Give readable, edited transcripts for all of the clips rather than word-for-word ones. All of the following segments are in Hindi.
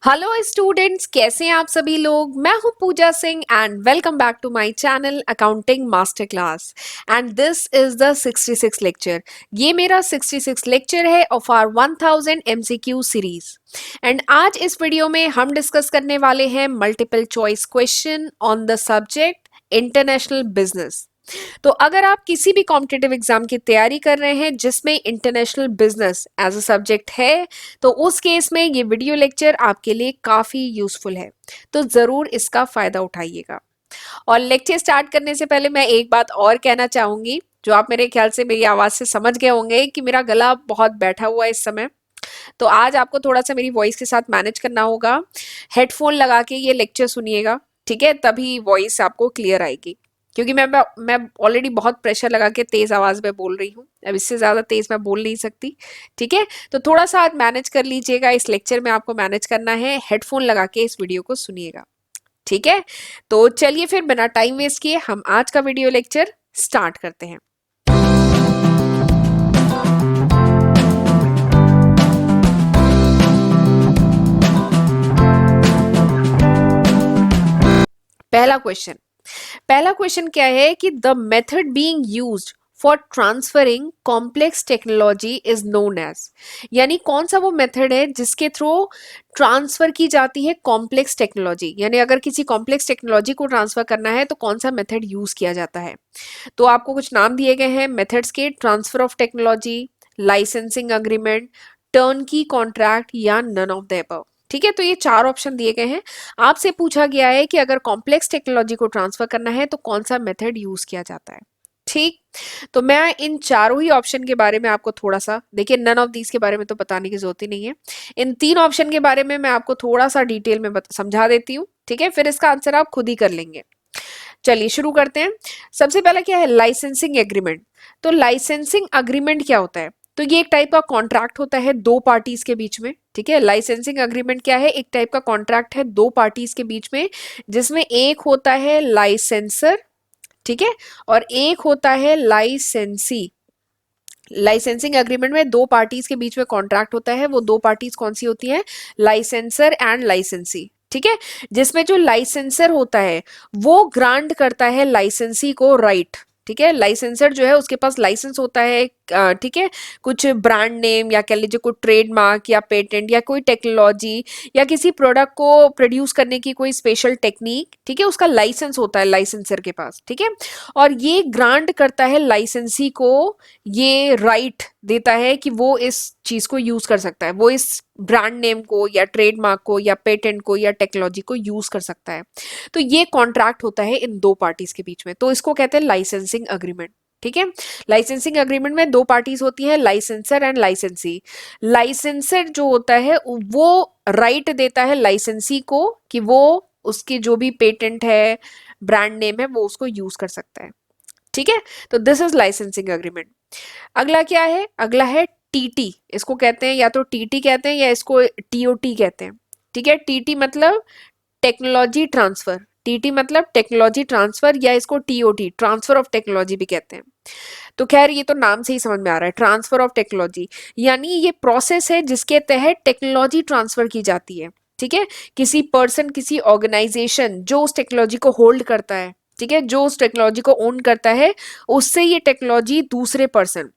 हेलो स्टूडेंट्स, कैसे हैं आप सभी लोग। मैं हूं Pooja Singh and welcome back to my channel accounting master class. And this is the 66 lecture. ये मेरा 66 लेक्चर है of our 1000 MCQ series. And आज इस वीडियो में हम डिस्कस करने वाले हैं multiple choice question on the subject international business. तो अगर आप किसी भी कॉम्पिटिटिव एग्जाम की तैयारी कर रहे हैं जिसमें international business as a subject है, तो उस केस में ये वीडियो लेक्चर आपके लिए काफ़ी यूजफुल है। तो ज़रूर इसका फ़ायदा उठाइएगा। और लेक्चर स्टार्ट करने से पहले मैं एक बात और कहना चाहूँगी, जो आप मेरे ख्याल से मेरी आवाज़ से समझ गए होंगे कि मेरा गला बहुत बैठा हुआ है इस समय। तो आज आपको थोड़ा सा मेरी वॉइस के साथ मैनेज करना होगा। हेडफोन लगा के ये लेक्चर सुनिएगा, ठीक है, तभी वॉइस आपको क्लियर आएगी। क्योंकि मैं ऑलरेडी बहुत प्रेशर लगा के तेज आवाज में बोल रही हूँ, अब इससे ज्यादा तेज मैं बोल नहीं सकती। ठीक है, तो थोड़ा सा आज मैनेज कर लीजिएगा। इस लेक्चर में आपको मैनेज करना है, हेडफोन लगा के इस वीडियो को सुनिएगा। ठीक है, तो चलिए फिर बिना टाइम वेस्ट किए हम आज का वीडियो लेक्चर स्टार्ट करते हैं। पहला क्वेश्चन क्या है कि the method being used for transferring complex technology is known as. यानी कौन सा वो मेथड है जिसके थ्रू ट्रांसफर की जाती है कॉम्प्लेक्स टेक्नोलॉजी। यानी अगर किसी कॉम्प्लेक्स टेक्नोलॉजी को ट्रांसफर करना है तो कौन सा मेथड यूज किया जाता है। तो आपको कुछ नाम दिए गए हैं मेथड्स के: transfer of technology, licensing agreement, turnkey contract या नन ऑफ द अबव। ठीक है, तो ये चार ऑप्शन दिए गए हैं। आपसे पूछा गया है कि अगर कॉम्प्लेक्स टेक्नोलॉजी को ट्रांसफर करना है तो कौन सा मेथड यूज किया जाता है। ठीक, तो मैं इन चारों ही ऑप्शन के बारे में आपको थोड़ा सा, देखिए नन ऑफ दीज के बारे में तो बताने की जरूरत ही नहीं है। इन तीन ऑप्शन के बारे में मैं आपको थोड़ा सा डिटेल में समझा देती हूँ। ठीक है, फिर इसका आंसर आप खुद ही कर लेंगे। चलिए शुरू करते हैं। सबसे पहला क्या है, लाइसेंसिंग एग्रीमेंट। तो लाइसेंसिंग अग्रीमेंट क्या होता है? तो ये एक टाइप का कॉन्ट्रैक्ट होता है दो पार्टीज के बीच में। ठीक है, लाइसेंसिंग अग्रीमेंट क्या है? एक टाइप का कॉन्ट्रैक्ट है दो पार्टीज के बीच में, जिसमें एक होता है लाइसेंसर, ठीक है, और एक होता है लाइसेंसी। लाइसेंसिंग एग्रीमेंट में दो पार्टीज के बीच में कॉन्ट्रैक्ट होता है, वो दो पार्टीज कौन सी होती हैं? लाइसेंसर एंड लाइसेंसी। ठीक है, जिसमें जो लाइसेंसर होता है वो ग्रांट करता है लाइसेंसी को राइट। ठीक है, लाइसेंसर जो है उसके पास लाइसेंस होता है, ठीक है, कुछ ब्रांड नेम या कह लीजिए कोई ट्रेडमार्क या पेटेंट या कोई टेक्नोलॉजी या किसी प्रोडक्ट को प्रोड्यूस करने की कोई स्पेशल टेक्निक, ठीक है, उसका लाइसेंस होता है लाइसेंसर के पास। ठीक है, और ये ग्रांट करता है लाइसेंसी को, ये राइट देता है कि वो इस चीज को यूज कर सकता है, वो इस ब्रांड नेम को या ट्रेडमार्क को या पेटेंट को या टेक्नोलॉजी को यूज कर सकता है। तो ये कॉन्ट्रैक्ट होता है इन दो पार्टीज के बीच में, तो इसको कहते हैं लाइसेंसिंग अग्रीमेंट। ठीक है, लाइसेंसिंग अग्रीमेंट में दो पार्टीज होती है, लाइसेंसर एंड लाइसेंसी। लाइसेंसर जो होता है वो राइट देता है लाइसेंसी को कि वो उसकी जो भी पेटेंट है, ब्रांड नेम है, वो उसको यूज कर सकता है। ठीक है, तो दिस इज लाइसेंसिंग अग्रीमेंट। अगला क्या है? अगला है टीटी। इसको कहते हैं या तो टीटी कहते हैं या इसको टीओटी कहते हैं। ठीक है, टीटी मतलब टेक्नोलॉजी ट्रांसफर, टीटी मतलब टेक्नोलॉजी ट्रांसफर, या इसको टीओटी ट्रांसफर ऑफ टेक्नोलॉजी भी कहते हैं। तो खैर ये तो नाम से ही समझ में आ रहा है, ट्रांसफर ऑफ टेक्नोलॉजी, यानी ये प्रोसेस है जिसके तहत टेक्नोलॉजी ट्रांसफर की जाती है। ठीक है, किसी पर्सन, किसी ऑर्गेनाइजेशन जो उस टेक्नोलॉजी को होल्ड करता है, ठीक है, जो उस टेक्नोलॉजी को ओन करता है, उससे ये टेक्नोलॉजी दूसरे पर्सन,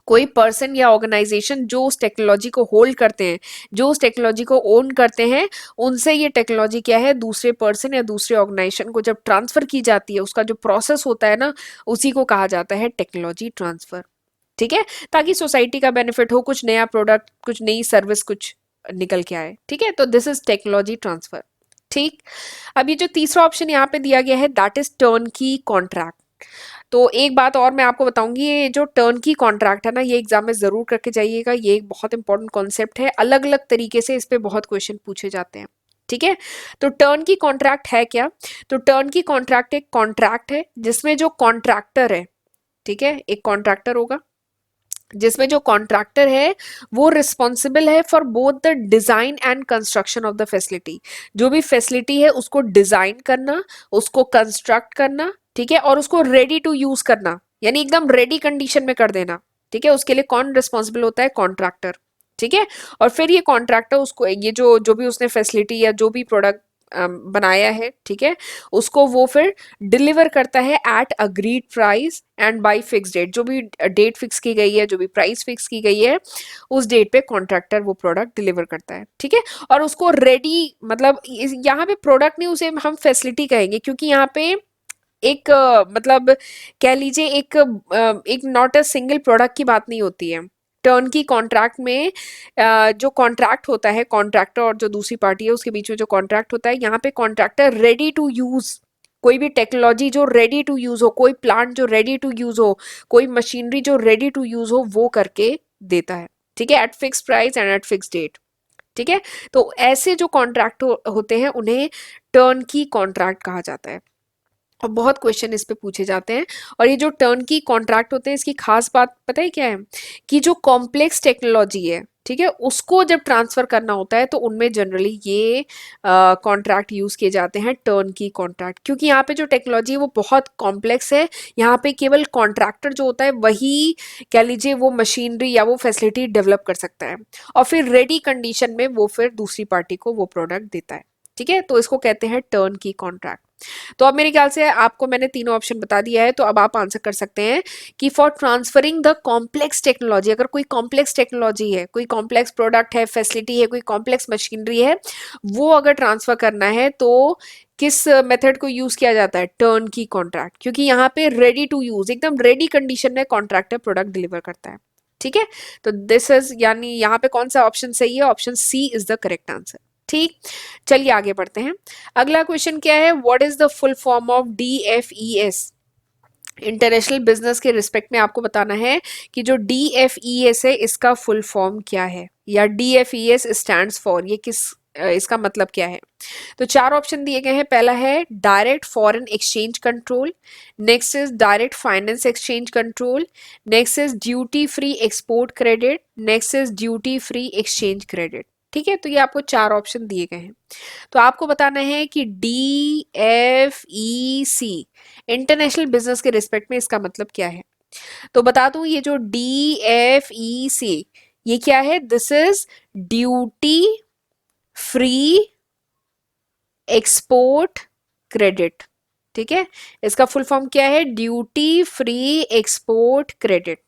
कोई पर्सन या ऑर्गेनाइजेशन जो उस टेक्नोलॉजी को होल्ड करते हैं, जो उस टेक्नोलॉजी को ओन करते हैं, उनसे ये टेक्नोलॉजी क्या है, दूसरे पर्सन या दूसरे ऑर्गेनाइजेशन को जब ट्रांसफर की जाती है, उसका जो प्रोसेस होता है ना, उसी को कहा जाता है टेक्नोलॉजी ट्रांसफर। ठीक है, ताकि सोसाइटी का बेनिफिट हो, कुछ नया प्रोडक्ट, कुछ नई सर्विस कुछ निकल के आए। ठीक है, तो दिस इज टेक्नोलॉजी ट्रांसफर। ठीक, अब ये जो तीसरा ऑप्शन यहाँ पे दिया गया है दैट इज टर्न की कॉन्ट्रैक्ट। तो एक बात और मैं आपको बताऊंगी, ये जो टर्न की कॉन्ट्रैक्ट है ना, ये एग्जाम में जरूर करके जाइएगा, ये एक बहुत इंपॉर्टेंट कॉन्सेप्ट है, अलग अलग तरीके से इस पे बहुत क्वेश्चन पूछे जाते हैं। ठीक है, तो टर्न की कॉन्ट्रैक्ट है क्या? तो टर्न की कॉन्ट्रैक्ट एक कॉन्ट्रैक्ट है जिसमें जो कॉन्ट्रैक्टर है, ठीक है, एक कॉन्ट्रैक्टर होगा जिसमें जो कॉन्ट्रैक्टर है वो रिस्पॉन्सिबल है for both the design and construction of the facility. जो भी फैसिलिटी है उसको डिजाइन करना, उसको कंस्ट्रक्ट करना, ठीक है, और उसको रेडी टू यूज करना, यानी एकदम रेडी कंडीशन में कर देना। ठीक है, उसके लिए कौन रिस्पॉन्सिबल होता है? कॉन्ट्रैक्टर। ठीक है। और फिर ये कॉन्ट्रैक्टर उसको ये जो जो भी उसने फैसिलिटी या जो भी प्रोडक्ट बनाया है, ठीक है, उसको वो फिर डिलीवर करता है at agreed price and by fix date. जो भी डेट फिक्स की गई है, जो भी प्राइस फिक्स की गई है, उस डेट पे कॉन्ट्रैक्टर वो प्रोडक्ट डिलीवर करता है, ठीक है। और उसको रेडी, मतलब यहाँ पे प्रोडक्ट नहीं, उसे हम फैसिलिटी कहेंगे, क्योंकि यहाँ पे एक मतलब कह लीजिए एक नॉट अ सिंगल प्रोडक्ट की बात नहीं होती है। टर्न की कॉन्ट्रैक्ट में जो कॉन्ट्रैक्ट होता है, कॉन्ट्रैक्टर और जो दूसरी पार्टी है उसके बीच में जो कॉन्ट्रैक्ट होता है, यहाँ पे कॉन्ट्रैक्टर रेडी टू यूज कोई भी टेक्नोलॉजी जो रेडी टू यूज हो, कोई प्लांट जो रेडी टू यूज हो, कोई मशीनरी जो रेडी टू यूज हो, वो करके देता है, ठीक है, at fix price and at fix date, ठीक है। तो ऐसे जो कॉन्ट्रैक्ट होते हैं उन्हें टर्न की कॉन्ट्रैक्ट कहा जाता है। और बहुत क्वेश्चन इस पे पूछे जाते हैं। और ये जो टर्न की कॉन्ट्रैक्ट होते हैं, इसकी खास बात पता है क्या है, कि जो कॉम्प्लेक्स टेक्नोलॉजी है, ठीक है, उसको जब ट्रांसफर करना होता है तो उनमें जनरली ये कॉन्ट्रैक्ट यूज किए जाते हैं, टर्न की कॉन्ट्रैक्ट, क्योंकि यहाँ पे जो टेक्नोलॉजी है वो बहुत कॉम्प्लेक्स है। यहाँ पे केवल कॉन्ट्रैक्टर जो होता है वही कह लीजिए वो मशीनरी या वो फैसिलिटी डेवलप कर सकता है, और फिर रेडी कंडीशन में वो फिर दूसरी पार्टी को वो प्रोडक्ट देता है, ठीक है। तो इसको कहते हैं टर्न की कॉन्ट्रैक्ट। तो अब मेरे ख्याल से आपको मैंने तीनों ऑप्शन बता दिया है, तो अब आप आंसर कर सकते हैं कि for transferring the complex technology, अगर कोई कॉम्प्लेक्स टेक्नोलॉजी है, कोई कॉम्प्लेक्स प्रोडक्ट है, फैसिलिटी है, कोई कॉम्प्लेक्स मशीनरी है, वो अगर ट्रांसफर करना है तो किस मेथड को यूज किया जाता है, टर्न की कॉन्ट्रैक्ट, क्योंकि यहाँ पे रेडी टू यूज, एकदम रेडी कंडीशन में कॉन्ट्रैक्टर प्रोडक्ट डिलीवर करता है, ठीक है। तो दिस इज, यानी यहाँ पे कौन सा ऑप्शन सही है, option C is the correct answer, ठीक। चलिए आगे बढ़ते हैं। अगला क्वेश्चन क्या है, what is the full form of DFES। International business के रिस्पेक्ट में आपको बताना है कि जो DFES है इसका फुल फॉर्म क्या है, या DFES स्टैंड्स फॉर, ये किस इसका मतलब क्या है। तो चार ऑप्शन दिए गए हैं। पहला है direct foreign exchange control, next is direct finance exchange control, next is duty free export credit, next is duty free exchange credit, ठीक है। तो ये आपको चार ऑप्शन दिए गए हैं। तो आपको बताना है कि DFEC इंटरनेशनल बिजनेस के रिस्पेक्ट में इसका मतलब क्या है। तो बता दूं, ये जो DFEC ये क्या है, this is duty free export credit, ठीक है। इसका फुल फॉर्म क्या है, ड्यूटी फ्री एक्सपोर्ट क्रेडिट,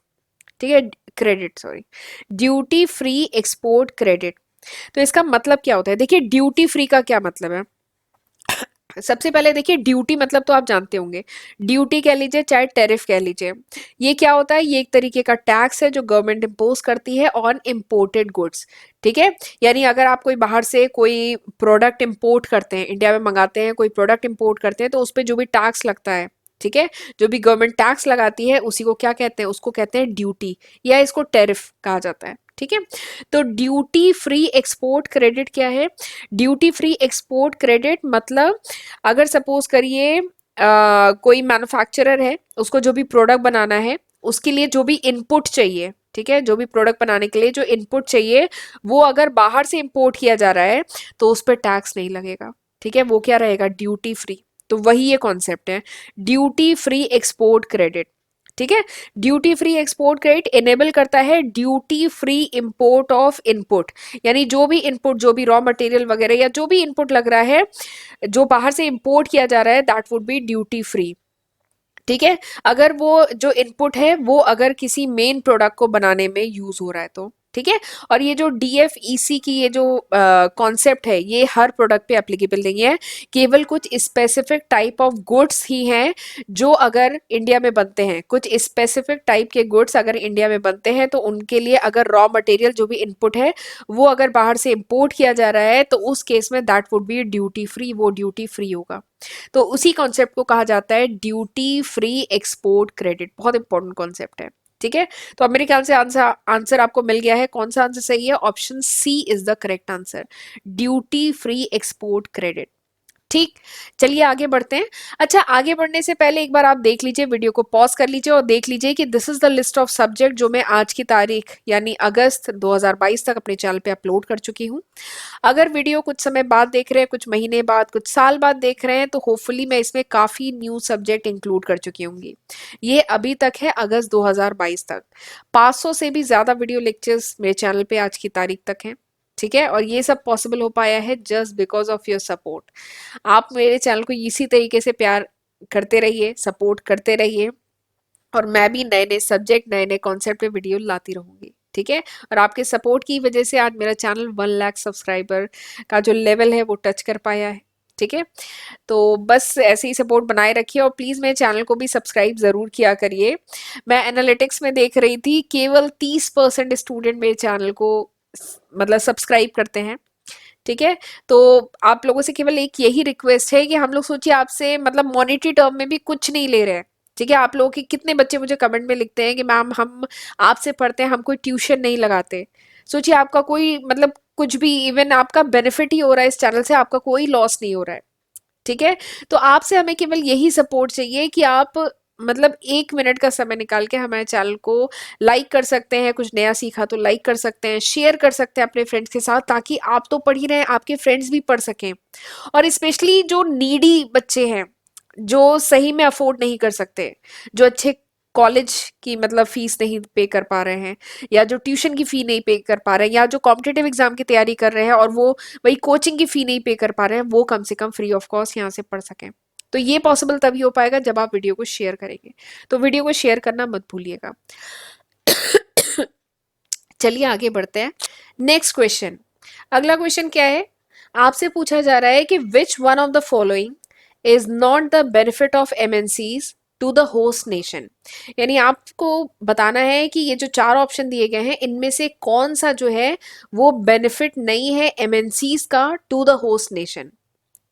ठीक है, credit sorry, duty free export credit. तो इसका मतलब क्या होता है, देखिए ड्यूटी फ्री का क्या मतलब है। सबसे पहले देखिए ड्यूटी मतलब तो आप जानते होंगे, ड्यूटी कह लीजिए चाहे टैरिफ कह लीजिए, ये क्या होता है, ये एक तरीके का टैक्स है जो गवर्नमेंट इम्पोज करती है ऑन इम्पोर्टेड गुड्स, ठीक है। यानी अगर आप कोई बाहर से कोई प्रोडक्ट इंपोर्ट करते हैं, इंडिया में मंगाते हैं, कोई प्रोडक्ट इंपोर्ट करते हैं, तो उस पर जो भी टैक्स लगता है, ठीक है, जो भी गवर्नमेंट टैक्स लगाती है उसी को क्या कहते हैं, उसको कहते हैं ड्यूटी, या इसको टैरिफ कहा जाता है, ठीक है। तो ड्यूटी फ्री एक्सपोर्ट क्रेडिट क्या है, ड्यूटी फ्री एक्सपोर्ट क्रेडिट मतलब अगर सपोज करिए कोई मैन्युफैक्चरर है, उसको जो भी प्रोडक्ट बनाना है उसके लिए जो भी इनपुट चाहिए, ठीक है, जो भी प्रोडक्ट बनाने के लिए जो इनपुट चाहिए, वो अगर बाहर से इंपोर्ट किया जा रहा है तो उस पर टैक्स नहीं लगेगा, ठीक है, वो क्या रहेगा, ड्यूटी फ्री। तो वही ये कॉन्सेप्ट है, ड्यूटी फ्री एक्सपोर्ट क्रेडिट, ठीक है। Duty free export credit enable करता है duty free import of input, यानी जो भी इनपुट, जो भी रॉ मटेरियल वगैरह या जो भी इनपुट लग रहा है जो बाहर से इंपोर्ट किया जा रहा है, that would be duty free, ठीक है। अगर वो जो इनपुट है वो अगर किसी मेन प्रोडक्ट को बनाने में यूज हो रहा है तो, ठीक है। और ये जो DFEC की ये जो कॉन्सेप्ट है ये हर प्रोडक्ट पे एप्लीकेबल नहीं है, केवल कुछ स्पेसिफिक टाइप ऑफ गुड्स ही हैं जो अगर इंडिया में बनते हैं, कुछ स्पेसिफिक टाइप के गुड्स अगर इंडिया में बनते हैं तो उनके लिए अगर रॉ मटेरियल जो भी इनपुट है वो अगर बाहर से इंपोर्ट किया जा रहा है तो उस केस में that would be duty free, वो ड्यूटी फ्री होगा। तो उसी कॉन्सेप्ट को कहा जाता है ड्यूटी फ्री एक्सपोर्ट क्रेडिट, बहुत इंपॉर्टेंट कॉन्सेप्ट है, ठीक है। तो अब मेरे ख्याल से आंसर आपको मिल गया है, कौन सा आंसर सही है, option C is the correct answer, duty free export credit, ठीक। चलिए आगे बढ़ते हैं। अच्छा, आगे बढ़ने से पहले एक बार आप देख लीजिए, वीडियो को पॉज कर लीजिए और देख लीजिए कि this is the list of subject जो मैं आज की तारीख यानी अगस्त 2022 तक अपने चैनल पे अपलोड कर चुकी हूँ। अगर वीडियो कुछ समय बाद देख रहे हैं, कुछ महीने बाद, कुछ साल बाद देख रहे हैं, तो होपफुली मैं इसमें काफ़ी न्यू सब्जेक्ट इंक्लूड कर चुकी होंगी। ये अभी तक है अगस्त 2022 तक। 500 से भी ज़्यादा वीडियो लेक्चर्स मेरे चैनल पे आज की तारीख तक हैं। ठीक है, और ये सब पॉसिबल हो पाया है just because of your support. आप मेरे चैनल को इसी तरीके से प्यार करते रहिए, सपोर्ट करते रहिए, और मैं भी नए नए सब्जेक्ट, नए नए कॉन्सेप्ट पे वीडियो लाती रहूंगी। ठीक है, और आपके सपोर्ट की वजह से आज मेरा चैनल 1 लाख सब्सक्राइबर का जो लेवल है वो टच कर पाया है। ठीक है, तो बस ऐसे ही सपोर्ट बनाए रखिए और प्लीज़ मेरे चैनल को भी सब्सक्राइब ज़रूर किया करिए। मैं एनालिटिक्स में देख रही थी, केवल 30% स्टूडेंट मेरे चैनल को मतलब सब्सक्राइब करते हैं। ठीक है, तो आप लोगों से केवल एक यही रिक्वेस्ट है कि हम लोग सोचिए आपसे मतलब मॉनेटरी टर्म में भी कुछ नहीं ले रहे हैं। ठीक है, आप लोगों के कितने बच्चे मुझे कमेंट में लिखते हैं कि मैम हम आपसे पढ़ते हैं, हम कोई ट्यूशन नहीं लगाते। सोचिए आपका कोई मतलब कुछ भी, इवन आपका बेनिफिट ही हो रहा है इस चैनल से, आपका कोई लॉस नहीं हो रहा है। ठीक है, तो आपसे हमें केवल यही सपोर्ट चाहिए कि आप मतलब 1 मिनट का समय निकाल के हमारे चैनल को लाइक कर सकते हैं, कुछ नया सीखा तो लाइक कर सकते हैं, शेयर कर सकते हैं अपने फ्रेंड्स के साथ, ताकि आप तो पढ़ ही रहे हैं, आपके फ्रेंड्स भी पढ़ सकें। और स्पेशली जो नीडी बच्चे हैं, जो सही में अफोर्ड नहीं कर सकते, जो अच्छे कॉलेज की मतलब फीस नहीं पे कर पा रहे हैं, या जो ट्यूशन की फी नहीं पे कर पा रहे हैं, या जो कॉम्पिटिटिव एग्जाम की तैयारी कर रहे हैं और वो वही कोचिंग की फी नहीं पे कर पा रहे हैं, वो कम से कम फ्री ऑफ कॉस्ट यहाँ से पढ़ सकें। तो ये पॉसिबल तभी हो पाएगा जब आप वीडियो को शेयर करेंगे। तो वीडियो को शेयर करना मत भूलिएगा। चलिए आगे बढ़ते हैं। नेक्स्ट क्वेश्चन, अगला क्वेश्चन क्या है? आपसे पूछा जा रहा है कि which one of the following is not the benefit of MNCs to the host nation. यानी आपको बताना है कि ये जो 4 ऑप्शन दिए गए हैं, इनमें से कौन सा जो है वो बेनिफिट नहीं है एमएनसीज का टू द होस्ट नेशन।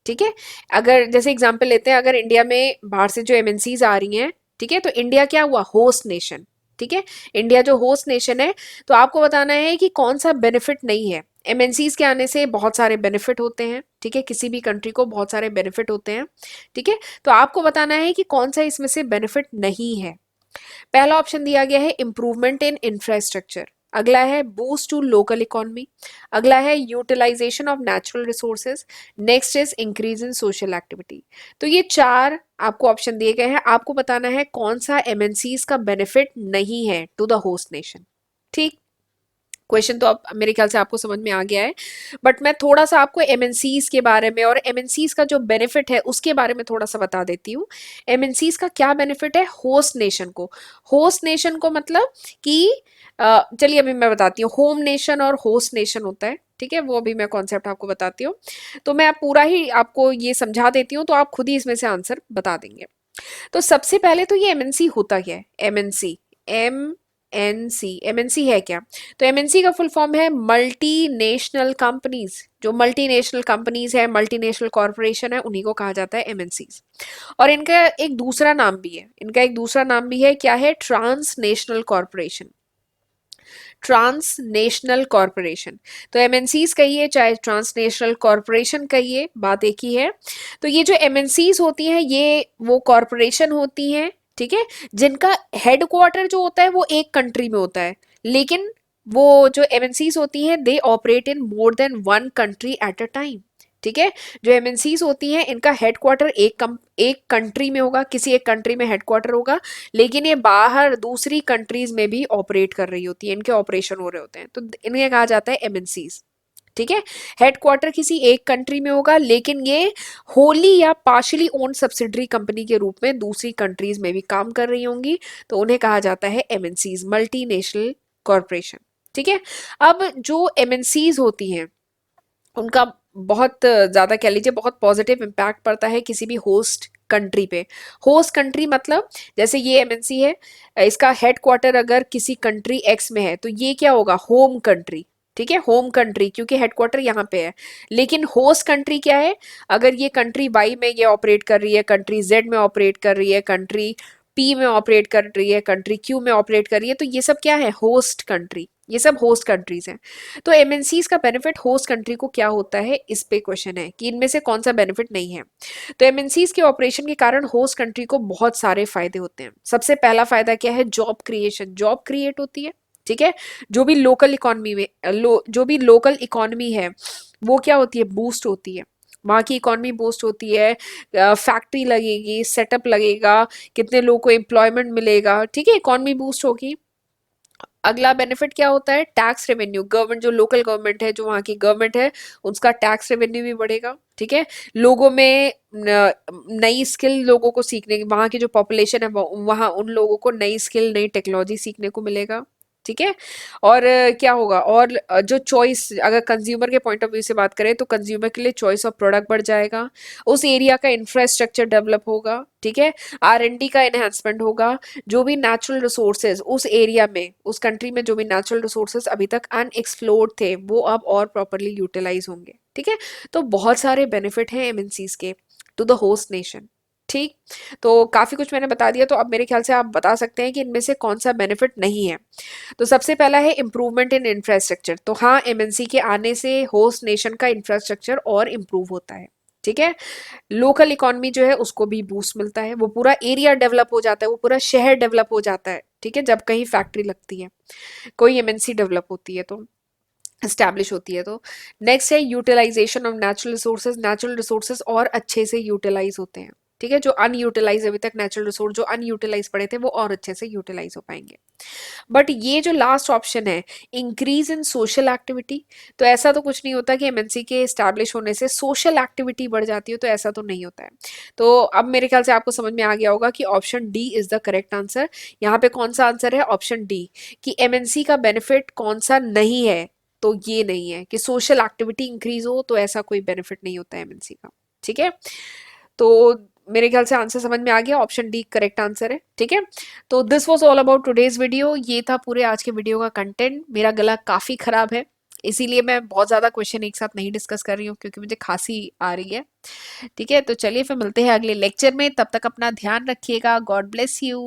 ठीक है, अगर जैसे एग्जांपल लेते हैं, अगर इंडिया में बाहर से जो एमएनसीज आ रही हैं, ठीक है, तो इंडिया क्या हुआ? Host nation. ठीक है, इंडिया जो होस्ट नेशन है, तो आपको बताना है कि कौन सा बेनिफिट नहीं है। एमएनसीज के आने से बहुत सारे बेनिफिट होते हैं। ठीक है, किसी भी कंट्री को बहुत सारे बेनिफिट होते हैं। ठीक है, तो आपको बताना है कि कौन सा इसमें से बेनिफिट नहीं है। पहला ऑप्शन दिया गया है इंप्रूवमेंट इन इंफ्रास्ट्रक्चर, अगला है बूस्ट टू लोकल इकोनॉमी, अगला है utilization of natural resources, next is increase in social activity. तो ये 4 आपको ऑप्शन दिए गए हैं, आपको बताना है कौन सा एमएनसीज का बेनिफिट नहीं है टू द होस्ट नेशन। ठीक, क्वेश्चन तो अब मेरे ख्याल से आपको समझ में आ गया है, बट मैं थोड़ा सा आपको एमएनसीज के बारे में और एमएनसीज का जो बेनिफिट है उसके बारे में थोड़ा सा बता देती हूँ। एमएनसीज का क्या बेनिफिट है होस्ट नेशन को? होस्ट नेशन को मतलब कि चलिए अभी मैं बताती हूँ। होम नेशन और होस्ट नेशन होता है, ठीक है, वो अभी मैं कॉन्सेप्ट आपको बताती हूँ। तो मैं पूरा ही आपको ये समझा देती हूँ, तो आप खुद ही इसमें से आंसर बता देंगे। तो सबसे पहले तो ये एमएनसी होता क्या है? एमएनसी, एमएनसी है क्या? तो एमएनसी का फुल फॉर्म है मल्टी नेशनल कंपनीज। जो मल्टी नेशनल कंपनीज है, मल्टी नेशनल कॉरपोरेशन है, उन्हीं को कहा जाता है एमएनसीज। और इनका एक दूसरा नाम भी है, क्या है? Trans national corporation. Trans national corporation, तो एमएनसीज कहिए चाहे ट्रांस नेशनल कॉरपोरेशन कहिए, बात एक ही है। तो ये जो एमएनसीज होती हैं, ये वो कॉरपोरेशन होती हैं, ठीक है, जिनका हेडक्वार्टर जो होता है वो एक कंट्री में होता है, लेकिन वो जो एमएनसीज होती हैं they operate in more than one country at a time. ठीक है, जो एमएनसीज होती हैं इनका हेडक्वार्टर एक कंट्री में होगा, किसी एक कंट्री में हेडक्वार्टर होगा, लेकिन ये बाहर दूसरी कंट्रीज में भी ऑपरेट कर रही होती है, इनके ऑपरेशन हो रहे होते हैं, तो इन्हें कहा जाता है एमएनसीज। ठीक है, हेडक्वार्टर किसी एक कंट्री में होगा, लेकिन ये होली या पार्शली ओन्ड सब्सिडरी कंपनी के रूप में दूसरी कंट्रीज में भी काम कर रही होंगी, तो उन्हें कहा जाता है एमएनसीज, मल्टी नेशनल कॉरपोरेशन। ठीक है, अब जो एमएनसीज होती हैं उनका बहुत ज़्यादा कह लीजिए बहुत पॉजिटिव इम्पैक्ट पड़ता है किसी भी होस्ट कंट्री पे। होस्ट कंट्री मतलब जैसे ये एमएनसी है, इसका हेडक्वार्टर अगर किसी कंट्री एक्स में है, तो ये क्या होगा? Home country. ठीक है, होम कंट्री, क्योंकि हेडक्वार्टर यहाँ पे है। लेकिन होस्ट कंट्री क्या है? अगर ये कंट्री वाई में ये ऑपरेट कर रही है, कंट्री जेड में ऑपरेट कर रही है, कंट्री पी में ऑपरेट कर रही है, कंट्री क्यू में ऑपरेट कर रही है, तो ये सब क्या है? Host country. ये सब होस्ट कंट्रीज हैं। तो एमएनसीज का बेनिफिट होस्ट कंट्री को क्या होता है, इस पे क्वेश्चन है कि इनमें से कौन सा बेनिफिट नहीं है। तो एमएनसीज के ऑपरेशन के कारण होस्ट कंट्री को बहुत सारे फायदे होते हैं। सबसे पहला फायदा क्या है, जॉब क्रिएशन, जॉब क्रिएट होती है। ठीक है, जो भी लोकल इकोनॉमी में जो भी लोकल इकोनॉमी है वो क्या होती है, बूस्ट होती है। वहाँ की इकोनॉमी बूस्ट होती है, फैक्ट्री लगेगी, सेटअप लगेगा, कितने लोगों को एम्प्लॉयमेंट मिलेगा। ठीक है, इकोनॉमी बूस्ट होगी। अगला बेनिफिट क्या होता है, टैक्स रेवेन्यू, गवर्नमेंट जो लोकल गवर्नमेंट है, जो वहाँ की गवर्नमेंट है, उसका टैक्स रेवेन्यू भी बढ़ेगा। ठीक है, लोगों में नई स्किल, लोगों को सीखने की, वहाँ की जो पॉपुलेशन है वहाँ उन लोगों को नई स्किल, नई टेक्नोलॉजी सीखने को मिलेगा। ठीक है, और क्या होगा, और जो चॉइस, अगर कंज्यूमर के पॉइंट ऑफ व्यू से बात करें तो कंज्यूमर के लिए चॉइस ऑफ प्रोडक्ट बढ़ जाएगा। उस एरिया का इंफ्रास्ट्रक्चर डेवलप होगा। ठीक है, आर एंड डी का एनहेंसमेंट होगा। जो भी नेचुरल रिसोर्सेज उस एरिया में, उस कंट्री में जो भी नेचुरल रिसोर्सेज अभी तक अनएक्सप्लोर्ड थे वो अब और प्रॉपरली यूटिलाइज होंगे। ठीक है, तो बहुत सारे बेनिफिट हैं एमएनसीज के टू द होस्ट नेशन। ठीक, तो काफी कुछ मैंने बता दिया, तो अब मेरे ख्याल से आप बता सकते हैं कि इनमें से कौन सा बेनिफिट नहीं है। तो सबसे पहला है इम्प्रूवमेंट इन इंफ्रास्ट्रक्चर। तो हाँ, एमएनसी के आने से होस्ट नेशन का इंफ्रास्ट्रक्चर और इम्प्रूव होता है। ठीक है, लोकल इकोनॉमी जो है उसको भी बूस्ट मिलता है, वो पूरा एरिया डेवलप हो जाता है, वो पूरा शहर डेवलप हो जाता है। ठीक है, जब कहीं फैक्ट्री लगती है, कोई एमएनसी डेवलप होती है, तो एस्टैब्लिश होती है। तो नेक्स्ट है utilization of natural resources, natural resources और अच्छे से यूटिलाइज होते हैं। ठीक है, जो अनयूटिलाइज अभी तक नेचुरल रिसोर्स जो अनयूटिलाइज पड़े थे वो और अच्छे से यूटिलाइज हो पाएंगे। बट ये जो लास्ट ऑप्शन है, इंक्रीज इन सोशल एक्टिविटी, तो ऐसा तो कुछ नहीं होता कि एमएनसी के स्टैब्लिश होने से सोशल एक्टिविटी बढ़ जाती है, तो ऐसा तो नहीं होता है। तो अब मेरे ख्याल से आपको समझ में आ गया होगा कि option D is the correct answer. यहाँ पे कौन सा आंसर है, ऑप्शन डी, कि एमएनसी का बेनिफिट कौन सा नहीं है। तो ये नहीं है कि सोशल एक्टिविटी इंक्रीज हो, तो ऐसा कोई बेनिफिट नहीं होता है एमएनसी का। ठीक है, तो मेरे ख्याल से आंसर समझ में आ गया, ऑप्शन डी करेक्ट आंसर है। ठीक है, तो this was all about today's video. ये था पूरे आज के वीडियो का कंटेंट। मेरा गला काफी खराब है, इसीलिए मैं बहुत ज्यादा क्वेश्चन एक साथ नहीं डिस्कस कर रही हूँ, क्योंकि मुझे खांसी आ रही है। ठीक है, तो चलिए फिर मिलते हैं अगले लेक्चर में, तब तक अपना ध्यान रखिएगा। God bless you.